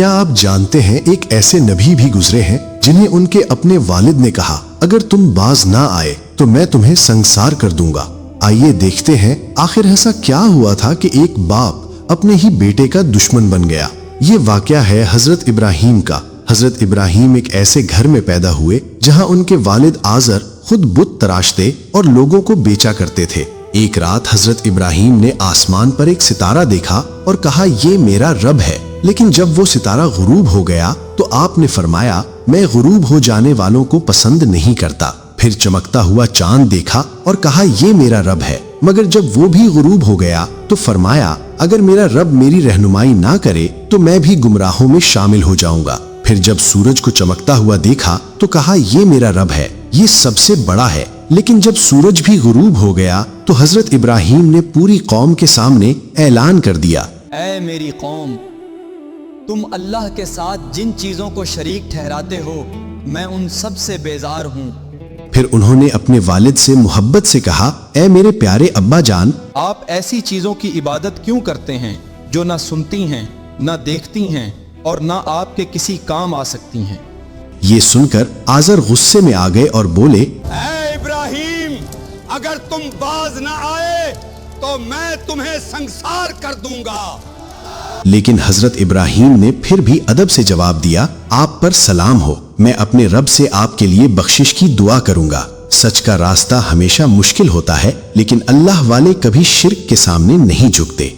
کیا آپ جانتے ہیں ایک ایسے نبی بھی گزرے ہیں جنہیں ان کے اپنے والد نے کہا اگر تم باز نہ آئے تو میں تمہیں سنگسار کر دوں گا۔ آئیے دیکھتے ہیں آخر ایسا کیا ہوا تھا کہ ایک باپ اپنے ہی بیٹے کا دشمن بن گیا۔ یہ واقعہ ہے حضرت ابراہیم کا۔ حضرت ابراہیم ایک ایسے گھر میں پیدا ہوئے جہاں ان کے والد آزر خود بت تراشتے اور لوگوں کو بیچا کرتے تھے۔ ایک رات حضرت ابراہیم نے آسمان پر ایک ستارہ دیکھا اور کہا یہ میرا رب ہے، لیکن جب وہ ستارہ غروب ہو گیا تو آپ نے فرمایا میں غروب ہو جانے والوں کو پسند نہیں کرتا۔ پھر چمکتا ہوا چاند دیکھا اور کہا یہ میرا رب ہے، مگر جب وہ بھی غروب ہو گیا تو فرمایا اگر میرا رب میری رہنمائی نہ کرے تو میں بھی گمراہوں میں شامل ہو جاؤں گا۔ پھر جب سورج کو چمکتا ہوا دیکھا تو کہا یہ میرا رب ہے، یہ سب سے بڑا ہے۔ لیکن جب سورج بھی غروب ہو گیا تو حضرت ابراہیم نے پوری قوم کے سامنے اعلان کر دیا، اے میری قوم، تم اللہ کے ساتھ جن چیزوں کو شریک ٹھہراتے ہو میں ان سب سے بیزار ہوں۔ پھر انہوں نے اپنے والد سے محبت سے کہا اے میرے پیارے ابا جان، آپ ایسی چیزوں کی عبادت کیوں کرتے ہیں جو نہ سنتی ہیں، نہ دیکھتی ہیں اور نہ آپ کے کسی کام آ سکتی ہیں؟ یہ سن کر آزر غصے میں آ گئے اور بولے اے ابراہیم، اگر تم باز نہ آئے تو میں تمہیں سنگسار کر دوں گا۔ لیکن حضرت ابراہیم نے پھر بھی ادب سے جواب دیا آپ پر سلام ہو، میں اپنے رب سے آپ کے لیے بخشش کی دعا کروں گا۔ سچ کا راستہ ہمیشہ مشکل ہوتا ہے لیکن اللہ والے کبھی شرک کے سامنے نہیں جھکتے۔